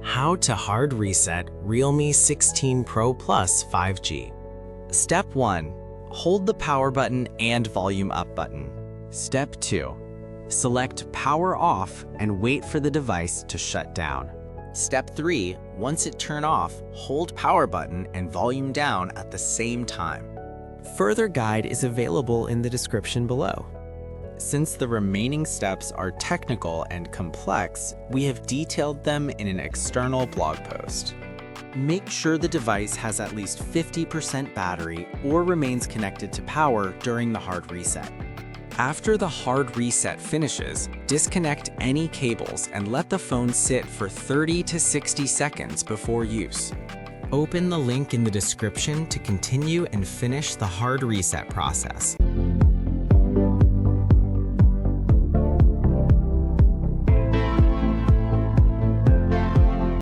How to hard reset Realme 16 Pro Plus 5G. Step 1. Hold the power button and volume up button. Step 2. Select power off and wait for the device to shut down. Step 3. Once it turns off, hold power button and volume down at the same time. Further guide is available in the description below. Since the remaining steps are technical and complex, we have detailed them in an external blog post. Make sure the device has at least 50% battery or remains connected to power during the hard reset. After the hard reset finishes, disconnect any cables and let the phone sit for 30 to 60 seconds before use. Open the link in the description to continue and finish the hard reset process.